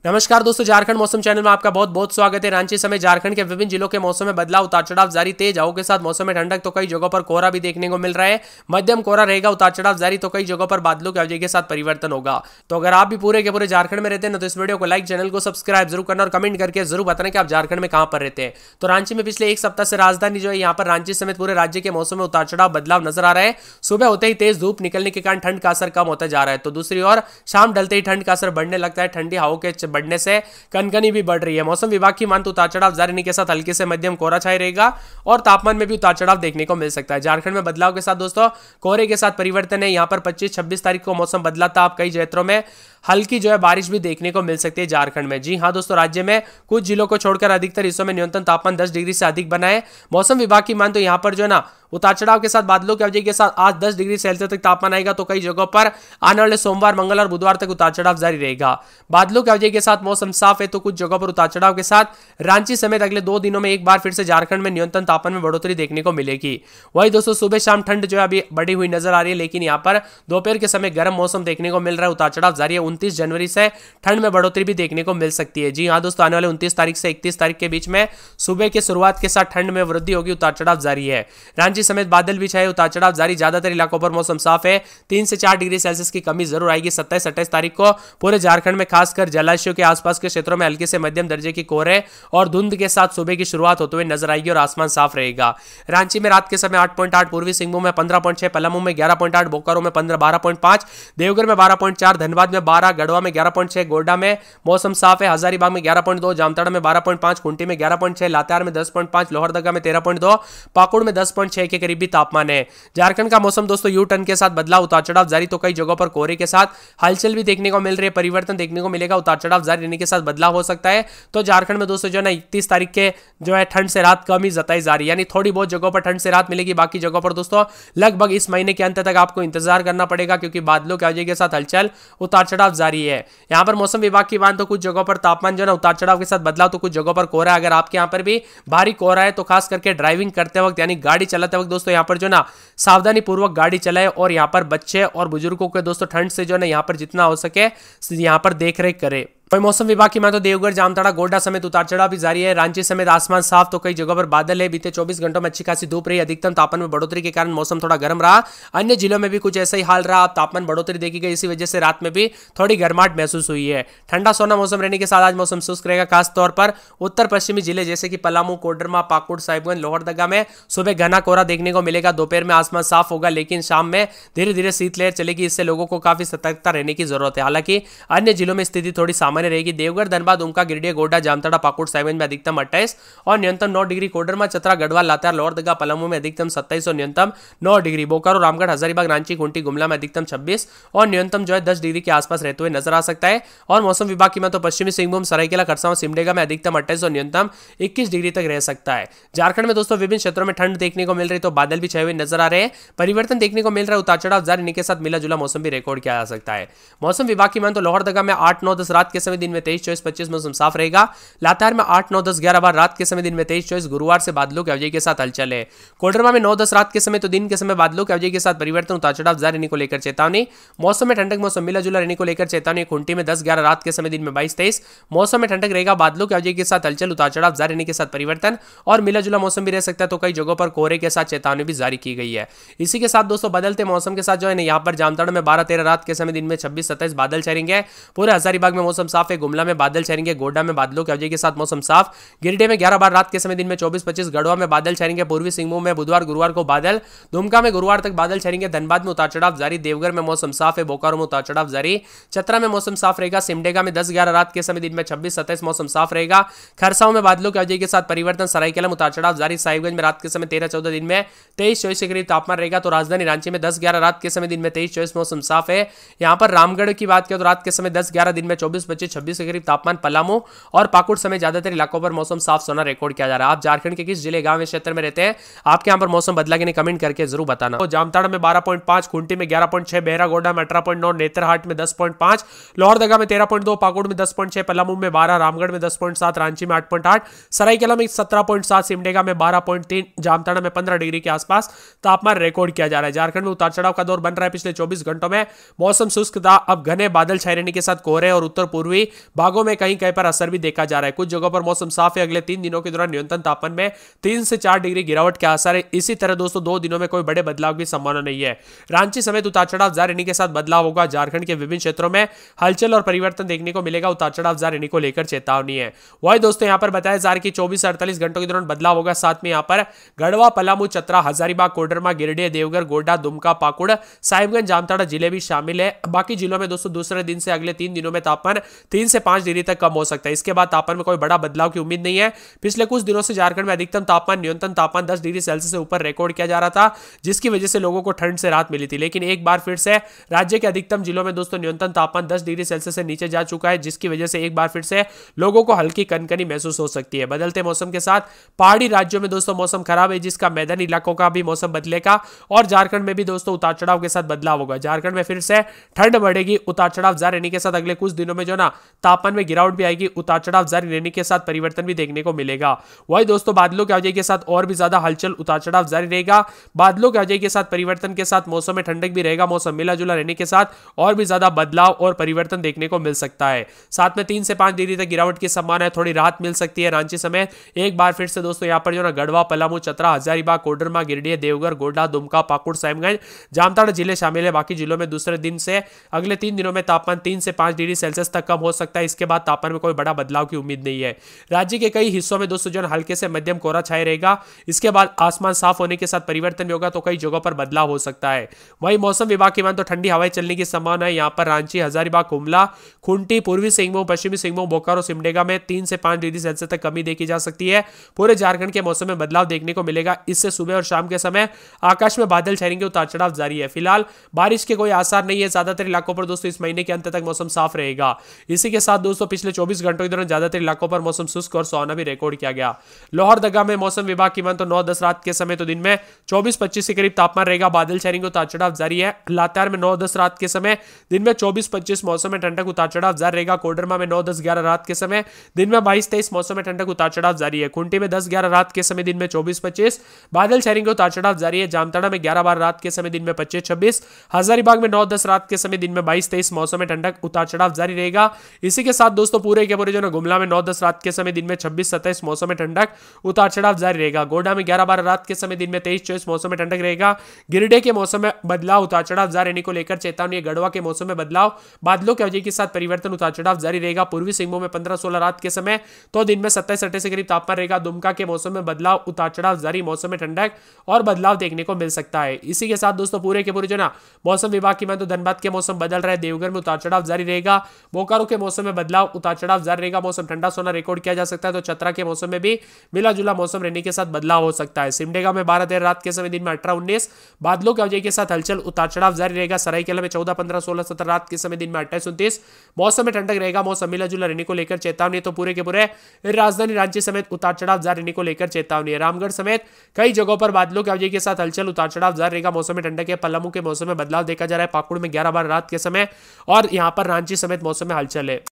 नमस्कार दोस्तों, झारखंड मौसम चैनल में आपका बहुत बहुत स्वागत है। रांची समेत झारखंड के विभिन्न जिलों के मौसम में बदलाव, उतार चढ़ाव जारी। तेज हवाओं के साथ मौसम में ठंडक, तो कई जगहों पर कोहरा भी देखने को मिल रहा है। मध्यम कोहरा रहेगा, उतार चढ़ाव जारी, तो कई जगहों पर बादलों की अवधि के साथ परिवर्तन होगा। तो अगर आप भी पूरे के पूरे झारखंड में रहते हैं तो इस वीडियो को लाइक, चैनल को सब्सक्राइब जरूर करना और कमेंट करके जरूर बताना कि आप झारखंड में कहां पर रहते हैं। तो रांची में पिछले एक सप्ताह से राजधानी जो है यहाँ पर रांची समेत पूरे राज्य के मौसम में उतार चढ़ाव बदलाव नजर आ रहा है। सुबह होते ही तेज धूप निकलने के कारण ठंड का असर कम होता जा रहा है, तो दूसरी ओर शाम ढलते ही ठंड का असर बढ़ने लगता है। ठंडी हवाओं के बढ़ने से कनकनी भी बढ़ रही है। मौसम विभाग की मानते उतार चढ़ाव जारी रहने के साथ हल्के से मध्यम कोहरा छाया रहेगा और तापमान में भी उतार चढ़ाव देखने को मिल सकता है। झारखंड में बदलाव के साथ दोस्तों कोहरे के साथ परिवर्तन है। यहां पर 25-26 तारीख को मौसम बदला था। आप कई क्षेत्रों में हल्की जो है बारिश भी देखने को मिल सकती है झारखंड में। जी हां दोस्तों, राज्य में कुछ जिलों को छोड़कर अधिकतर हिस्सों में न्यूनतम तापमान 10 डिग्री से अधिक बना है। मौसम विभाग की मान तो यहां पर जो है ना उतार चढ़ाव के साथ बादलों की अवधि के साथ आज 10 डिग्री सेल्सियस तक तापमान आएगा, तो कई जगहों पर आने वाले सोमवार, मंगल और बुधवार तक उतार चढ़ाव जारी रहेगा। बादलों की अवधि के साथ मौसम साफ है, तो कुछ जगहों पर उतार चढ़ाव के साथ रांची समेत अगले 2 दिनों में एक बार फिर से झारखंड में न्यूनतम तापमान में बढ़ोतरी देखने को मिलेगी। वही दोस्तों सुबह शाम ठंड जो है अभी बढ़ी हुई नजर आ रही है, लेकिन यहाँ पर दोपहर के समय गर्म मौसम देखने को मिल रहा है। उतार चढ़ाव जारी है। 29 जनवरी से ठंड में बढ़ोतरी भी देखने को मिल सकती है। जी हाँ दोस्तों, आने वाले 29 तारीख से 31 तारीख के बीच में सुबह के शुरुआत के साथ ठंड में वृद्धि होगी। उतार चढ़ाव जारी है। रांची समेत बादल भी छाए, उतार चढ़ाव जारी। ज्यादातर इलाकों पर मौसम साफ है। 3 से 4 डिग्री सेल्सियस की कमी जरूर आएगी। 27-28 तारीख को पूरे झारखंड में खासकर जलाशयों के आसपास के क्षेत्रों में हल्के से मध्यम दर्जे की कोहरे और धुंध के साथ सुबह की शुरुआत होते हुए नजर आएगी और आसमान साफ रहेगा। रांची में रात के समय 8.8, पूर्वी सिंहभूम में 15.6, पलामू में 11.8, बोकारो में 12.5, देवघर में 12.4, धनबाद में 12, गढ़वा में 11.6, गोड्डा में मौसम साफ है। हजारीबाग में 11.2, जामताड़ा में 12.5, खूंटी में 11.6, लातेहार में 10.5, लोहरदगा में 13.2, पाकुड़ में 10.6 के करीबी तापमान है। झारखंड का मौसम दोस्तों यू टर्न के साथ बदलाव, उतार चढ़ाव जारी, तो कई जगहों पर कोहरे के साथ हलचल भी देखने को मिल रही है। परिवर्तन देखने को मिलेगा। उतार चढ़ाव जारी रहने के साथ बदलाव हो सकता है। तो झारखंड में दोस्तों जो है ना 31 तारीख के जो है ठंड से रात कम ही जताई जा रही है, यानी थोड़ी बहुत जगहों पर ठंड से रात मिलेगी। बाकी जगहों पर दोस्तों लगभग इस महीने के अंत तक आपको इंतजार करना पड़ेगा, क्योंकि बादलों की वजह के साथ हलचल उतार चढ़ाव जारी है। यहाँ पर मौसम विभाग की मान तो कुछ जगहों पर तापमान जो है ना उतार चढ़ाव के साथ बदलाव, तो कुछ जगहों पर कोहरा है। अगर आपके यहाँ पर भी भारी कोहरा है तो खास करके ड्राइविंग करते वक्त यानी गाड़ी चलाते वक्त दोस्तों यहाँ पर जो ना सावधानी पूर्वक गाड़ी चलाए और यहाँ पर बच्चे और बुजुर्गों के दोस्तों ठंड से जो है ना यहाँ पर जितना हो सके यहाँ पर देख रेख करे। वही मौसम विभाग की मान तो देवघर, जामताड़ा, गोड्डा समेत उतार चढ़ाव भी जारी है। रांची समेत आसमान साफ, तो कई जगहों पर बादल है। बीते 24 घंटों में अच्छी खासी धूप रही। अधिकतम तापमान में बढ़ोतरी के कारण मौसम थोड़ा गर्म रहा। अन्य जिलों में भी कुछ ऐसा ही हाल रहा। तापमान बढ़ोतरी देखी गई, इसी वजह से रात में भी थोड़ी गर्माहट महसूस हुई है। ठंडा सोना मौसम रहने के साथ आज मौसम शुष्क रहेगा। खासतौर पर उत्तर पश्चिमी जिले जैसे कि पलामू, कोडरमा, पाकुड़, साहिबगंज, लोहरदगा में सुबह घना कोहरा देखने को मिलेगा। दोपहर में आसमान साफ होगा, लेकिन शाम में धीरे धीरे शीतलहर चलेगी। इससे लोगों को काफी सतर्कता रहने की जरूरत है। हालांकि अन्य जिलों में स्थिति थोड़ी सामान्य रहेगी। देवघर, धनबाद, उमका, गिरिडीह, गोड्डा, जामताड़ा, पाकुड़, साहिबगंज में अधिकतम 28 और न्यूनतम 9 डिग्री। कोडरमा, चतरा, गढ़वा, लातेहार, लोहरदगा, पलामू में अधिकतम 27 और न्यूनतम 9 डिग्री। बोकारो, रामगढ़, हजारीबाग, रांची, खूंटी, गुमला में अधिकतम 26 और न्यूनतम जो है 10 डिग्री के आसपास रहते हुए नजर आ सकता है। और मौसम विभाग की तो पश्चिमी सिंहभूम, सरायकेला, खरसावां, सिमडेगा में अधिकतम 28 और न्यूनतम 21 डिग्री तक रह सकता है। झारखंड में दोस्तों विभिन्न क्षेत्रों में ठंड देखने को मिल रही, तो बादल भी छाए हुए नजर आ रहे हैं। परिवर्तन देखने को मिल रहा है। उतार चढ़ाव जारी रहने के साथ मिला जुला मौसम भी रिकॉर्ड किया जा सकता है। मौसम विभाग की तो लोहरदगा में 8, 9, 10 रात के समय दिन में 23, 24, 25 मौसम साफ रहेगा। लातेहार में 8, 9, 10, 11 बार रात के समय दिन में 23, 24 गुरुवार से बादलों की अवधि के साथ हलचल है। कोडरमा में 9, 10 रात के समय तो दिन के समय बादलों की अवधि के साथ परिवर्तन, उतार चढ़ाव जारी रहने को लेकर चेतावनी। मौसम में ठंडक, मौसम मिला जुला रहने को लेकर चेतावनी। खूंटी में 10, 11 रात के समय दिन में 22, 23 मौसम में ठंडक रहेगा। बादलों की अवधि के साथ हलचल, उतार चढ़ाव जारी रहने के साथ परिवर्तन और मिला जुला मौसम भी रह सकता है। तो कई जगहों पर कोहरे के साथ चेतावनी भी जारी की गई है। इसी के साथ दोस्तों बदलते मौसम के साथ जो है यहाँ पर जामताड़ा में 12, 13 रात के समय दिन में 26, 27 बादल छाएंगे। पूरे हजारीबाग में मौसम साफ है। गुमला में बादल छाएंगे। गोड्डा में बादलों की अवधि के साथ मौसम साफ। गिरिडीह में 11 बार रात के समय दिन में 24, 25 गढ़वा में बादल छाएंगे। पूर्वी सिंहभूम में बुधवार, गुरुवार को बादल। दुमका में गुरुवार तक बादल छाएंगे। धनबाद में उतार चढ़ाव जारी। देवघर में मौसम साफ है। बोकारो में उतार चढ़ाव जारी। चतरा में मौसम साफ रहेगा। सिमडेगा में 10, 11 रात के समय दिन में 26, 27 मौसम साफ रहेगा। खरसावां में बादलों की अवधि के साथ परिवर्तन। सरायकेला में उतार चढ़ाव जारी। साहिबगंज में रात के समय 13, 14 दिन में 23, 24 के करीब तापमान रहेगा। तो राजधानी रांची में 10, 11 रात के समय दिन में 23, 24 मौसम साफ है। यहाँ पर रामगढ़ की बात करें तो रात के समय 10, 11 दिन में 24, 25, 26 के करीब तापमान। पलामू और पाकुड़ समेत ज्यादातर इलाकों पर मौसम साफ सोना रिकॉर्ड किया जा रहा है। आप झारखंड के किस जिले, गांव या क्षेत्र में रहते हैं, आपके यहाँ पर मौसम बदला कि नहीं, कमेंट करके जरूर बताना। तो जामताड़ा में 12.5, खूंटी में 11.6, बहरागोड़ा में 18.9, नेतरहाट में 10.5, लोहरदगा में 13.2, पाकुड़ में 10.6, पलामू में 12, रामगढ़ में 10.7, रांची में 8.8, सरायकेला में 17.7, सिमडेगा में 12.3, जामताड़ा में 15 डिग्री के आसपास तापमान रिकॉर्ड किया जा रहा है। झारखंड में उतार चढ़ाव का दौर बन रहा है। पिछले 24 घंटों में मौसम शुष्क था। अब घने बादल छाए रहने के साथ कोहरे और उत्तर पूर्वी पूर्वी भागों में कहीं कहीं पर असर भी देखा जा रहा है। कुछ जगहों पर मौसम साफ है। अगले 3 दिनों के दौरान न्यूनतम तापमान में 3 से 4 डिग्री गिरावट के आसार है। इसी तरह दोस्तों 2 दिनों में कोई बड़े बदलाव की संभावना नहीं है। रांची समेत उतार चढ़ाव जारी रहने के साथ बदलाव होगा। झारखंड के विभिन्न क्षेत्रों में हलचल और परिवर्तन देखने को मिलेगा। उतार चढ़ाव जारी रहने को लेकर चेतावनी है। वही दोस्तों यहां पर बताया जा रहा है कि 24 से 48 घंटों के दौरान बदलाव होगा। साथ में यहां पर गढ़वा, पलामू, चतरा, हजारीबाग, कोडरमा, गिरिडीह, देवघर, गोड्डा, दुमका, पाकुड़, साहिबगंज, जामताड़ा जिले भी शामिल है। बाकी जिलों में दोस्तों दूसरे दिन से अगले 3 दिनों में तापमान 3 से 5 डिग्री तक कम हो सकता है। इसके बाद तापमान में कोई बड़ा बदलाव की उम्मीद नहीं है। पिछले कुछ दिनों से झारखंड में अधिकतम तापमान न्यूनतम तापमान 10 डिग्री सेल्सियस से ऊपर रिकॉर्ड किया जा रहा था, जिसकी वजह से लोगों को ठंड से राहत मिली थी। लेकिन एक बार फिर से राज्य के अधिकतम जिलों में दोस्तों न्यूनतम तापमान 10 डिग्री सेल्सियस से नीचे जा चुका है, जिसकी वजह से एक बार फिर से लोगों को हल्की कनकनी महसूस हो सकती है। बदलते मौसम के साथ पहाड़ी राज्यों में दोस्तों मौसम खराब है, जिसका मैदानी इलाकों का भी मौसम बदलेगा और झारखंड में भी दोस्तों उतार चढ़ाव के साथ बदलाव होगा। झारखंड में फिर से ठंड बढ़ेगी। उतार चढ़ाव जारी रहने के साथ अगले कुछ दिनों में जो ना तापमान में गिरावट भी आएगी। उतार चढ़ाव जारी रहने के साथ परिवर्तन भी देखने को मिलेगा। वही दोस्तों बादलों की आवाजाही के साथ और भी ज्यादा हलचल, उतार चढ़ाव जारी रहेगा। बादलों की आवाजाही के साथ परिवर्तन के साथ मौसम में ठंडक भी रहेगा। मौसम मिला जुला रहने के साथ और भी ज्यादा बदलाव और परिवर्तन देखने को मिल सकता है। साथ में 3 से 5 डिग्री तक गिरावट की संभावना है। थोड़ी राहत मिल सकती है रांची समेत। एक बार फिर से दोस्तों यहाँ पर जो ना गढ़वा, पलामू, चतरा, हजारीबाग, कोडरमा, गिरिडीह, देवघर, गोड्डा, दुमका, पाकुड़, साहिबगंज, जामताड़ा जिले शामिल है। बाकी जिलों में दूसरे दिन से अगले 3 दिनों में तापमान 3 से 5 डिग्री सेल्सियस तक कम हो सकता है। इसके बाद तापमान में कोई बड़ा बदलाव की उम्मीद नहीं है। राज्य के कई हिस्सों में दोस्तों जो हल्के से मध्यम कोहरा छाए रहेगा। इसके बाद आसमान साफ होने के साथ परिवर्तन भी होगा, तो कई जगहों पर बदलाव हो सकता है। वहीं मौसम विभाग की मान तो ठंडी हवाएं चलने की संभावना है। यहाँ पर रांची, हजारीबाग, कुमला, खुंटी, पूर्वी सिंहभूम, पश्चिमी सिंहभूम, बोकारो, सिमडेगा में 3 से 5 डिग्री सेल्सियस तक कमी देखी जा सकती है। पूरे झारखंड के मौसम में बदलाव देखने को मिलेगा। इससे सुबह और शाम के समय आकाश में बादल छाएंगे। उतार चढ़ाव जारी है। फिलहाल बारिश के कोई आसार नहीं है। ज्यादातर इलाकों पर दोस्तों इस महीने के अंत तक मौसम साफ रहेगा। इसी के साथ दोस्तों पिछले 24 घंटों के दौरान ज्यादातर इलाकों पर मौसम शुष्क और सुहाना भी रिकॉर्ड किया गया। लोहरदगा में मौसम विभाग की मान तो 9-10 रात के समय तो दिन में 24-25 के करीब तापमान रहेगा। बादल छाएंगे। उतार चढ़ाव जारी है। लातेहार में 9-10 रात के समय दिन में 24-25 मौसम में ठंडक। उतार चढ़ाव जारी रहेगा। कोडरमा में 9-10-11 रात के समय दिन में 22-23 मौसम में ठंडक। उतार चढ़ाव जारी है। खुंटी में 10-11 रात के समय दिन में 24-25 बादल छाएंगे। उतार चढ़ाव जारी है। जामताड़ा में 11-12 रात के समय दिन में 25-26, हजारीबाग में 9-10 रात के समय दिन में 22-23 मौसम में ठंडक। उतार चढ़ाव जारी रहेगा। इसी के साथ दोस्तों पूरे के पूरे जो ना गुमला में 9-10 रात के समय दिन में 26-27 मौसम में ठंडक। उतार चढ़ाव जारी रहेगा। गोड्डा में 11-12 रात के समय दिन में 23-24 मौसम में ठंडक रहेगा। गिरिडीह के मौसम में बदलाव, उतार चढ़ाव जारी रहने को लेकर चेतावनी। गढ़वा के मौसम में बदलाव, बादलों की आवाजाही के साथ परिवर्तन। उतार चढ़ाव जारी रहेगा। पूर्वी सिंहभूम में 15-16 रात के समय तो दिन में 27-28 के करीब तापमान रहेगा। दुमका के मौसम में बदलाव, उतार चढ़ाव जारी, मौसम में ठंडक और बदलाव देखने को मिल सकता है। इसी के साथ दोस्तों पूरे के पूरे जो ना मौसम विभाग की मान तो धनबाद के मौसम बदल रहा है। देवघर में उतार चढ़ाव जारी रहेगा। बोकारो के मौसम में बदलाव, उतार चढ़ाव जारी रहेगा। मौसम ठंडा सोना रिकॉर्ड किया जा सकता है। तो चतरा के मौसम में भी मिला जुला मौसम रहने के साथ बदलाव हो सकता है। सिमडेगा में 12-13 रात के समय दिन में 18-19 बादलों की आवाजाही के साथ हलचल। उतार चढ़ाव जारी रहेगा। सरायकेला में 14-15, 16-17 रात के समय दिन में 28-29 मौसम में ठंडक रहेगा। मौसम मिला जुला रहने को लेकर चेतावनी। तो पूरे के पूरे राजधानी रांची समेत उतार चढ़ाव जारी रहने को लेकर चेतावनी है। रामगढ़ समेत कई जगहों पर बादलों की आवाजाही के साथ हलचल, उतार चढ़ाव जारी रहेगा। मौसम में ठंडक है। पलामू के मौसम में बदलाव देखा जा रहा है। पाकुड़ में 11-12 रात के समय और यहां पर रांची समेत मौसम में हलचल है।